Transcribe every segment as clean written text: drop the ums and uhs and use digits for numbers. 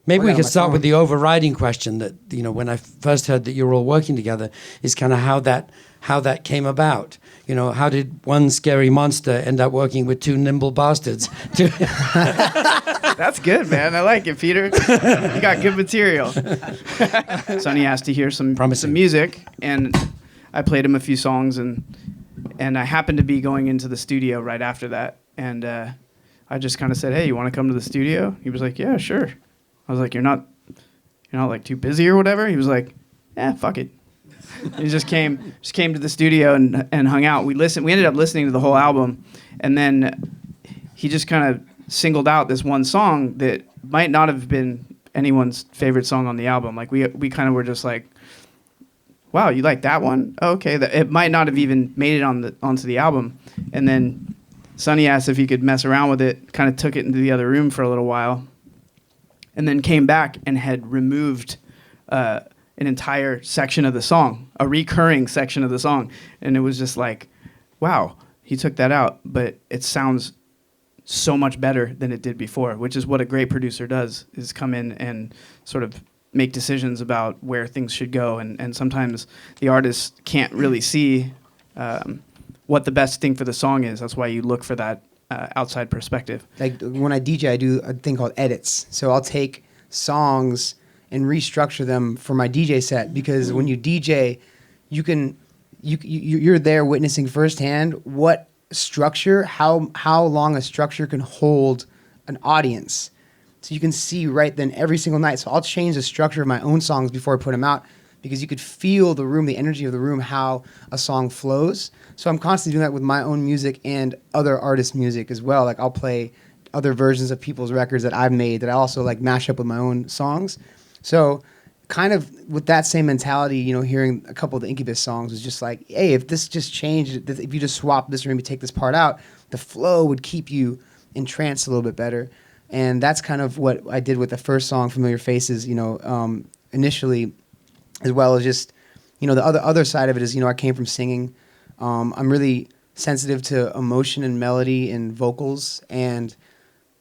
Maybe we could start with the overriding question that, you know, when I first heard that you were all working together, is kind of how that came about. You know, how did one scary monster end up working with two nimble bastards? That's good, man. I like it, Peter. You got good material. Sonny asked to hear some music, and I played him a few songs, and I happened to be going into the studio right after that, and I just kind of said, "Hey, you want to come to the studio?" He was like, "Yeah, sure." I was like, "You're not like too busy or whatever?" He was like, "Yeah, fuck it." He just came to the studio and hung out. We ended up listening to the whole album, and then he just kind of singled out this one song that might not have been anyone's favorite song on the album. Like we kind of were just like, "Wow, you like that one? Oh, okay." It might not have even made it onto the album. And then Sonny asked if he could mess around with it, kind of took it into the other room for a little while, and then came back and had removed an entire section of the song, a recurring section of the song. And it was just like, wow, he took that out, but it sounds so much better than it did before, which is what a great producer does, is come in and sort of make decisions about where things should go. And sometimes the artist can't really see what the best thing for the song is. That's why you look for that outside perspective. Like when I DJ, I do a thing called edits. So I'll take songs and restructure them for my DJ set, because when you DJ, you're there witnessing firsthand what structure, how long a structure can hold an audience. So you can see right then every single night. So I'll change the structure of my own songs before I put them out, because you could feel the room, the energy of the room, how a song flows. So I'm constantly doing that with my own music and other artists' music as well. Like I'll play other versions of people's records that I've made that I also like mash up with my own songs. So kind of with that same mentality, you know, hearing a couple of the Incubus songs was just like, hey, if this just changed, if you just swap this or maybe take this part out, the flow would keep you entranced a little bit better. And that's kind of what I did with the first song, Familiar Faces, you know, initially, as well as just, you know, the other side of it is, you know, I came from singing. I'm really sensitive to emotion and melody and vocals. And,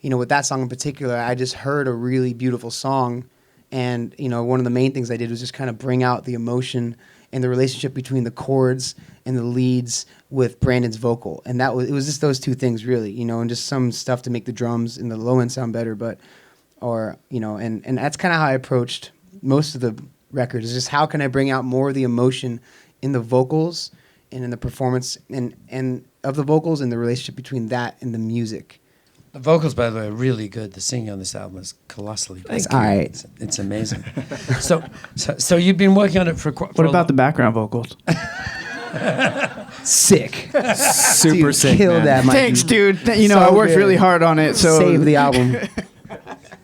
you know, with that song in particular, I just heard a really beautiful song. And, you know, one of the main things I did was just kind of bring out the emotion and the relationship between the chords and the leads with Brandon's vocal. And it was just those two things really, you know, and just some stuff to make the drums and the low end sound better. And that's kind of how I approached most of the records, is just how can I bring out more of the emotion in the vocals and in the performance and of the vocals and the relationship between that and the music. The vocals, by the way, are really good. The singing on this album is colossally good. All right. It's amazing. So you've been working on it for quite. What about the background vocals? Sick. Super Dude, sick, killed man. that, Mikey. Thanks, dude. You know, I worked really hard on it. So Save the album.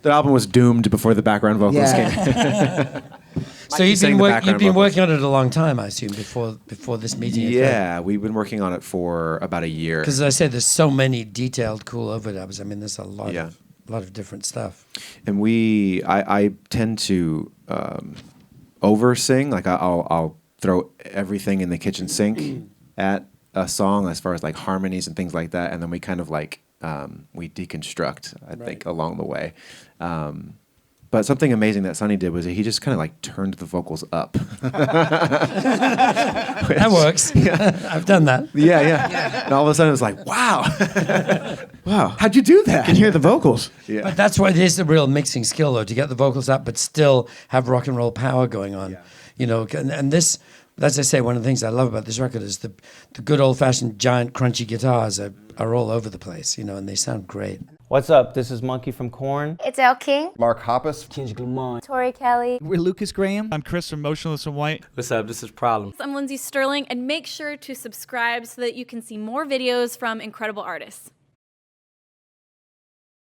The album was doomed before the background vocals came. So you've been working on it a long time, I assume, before this meeting. Yeah, we've been working on it for about a year. Because as I said, there's so many detailed, cool overdubs. I mean, there's a lot of different stuff. And I tend to over sing. Like I'll throw everything in the kitchen sink at a song as far as like harmonies and things like that, and then we kind of like we deconstruct. I think along the way. But something amazing that Sonny did was he just kind of like turned the vocals up. That works. Yeah. I've done that. Yeah. And all of a sudden it was like, wow. Wow. How'd you do that? I can hear the vocals. Yeah. But that's what it is, the real mixing skill, though, to get the vocals up but still have rock and roll power going on. Yeah. You know, and this, as I say, one of the things I love about this record is the good old-fashioned giant crunchy guitars are all over the place, you know, and they sound great. What's up? This is Monkey from Korn. It's El King. Mark Hoppus. Kendrick Lamar. Tori Kelly. We're Lucas Graham. I'm Chris from Motionless in White. What's up? This is Problem. I'm Lindsay Sterling, and make sure to subscribe so that you can see more videos from incredible artists.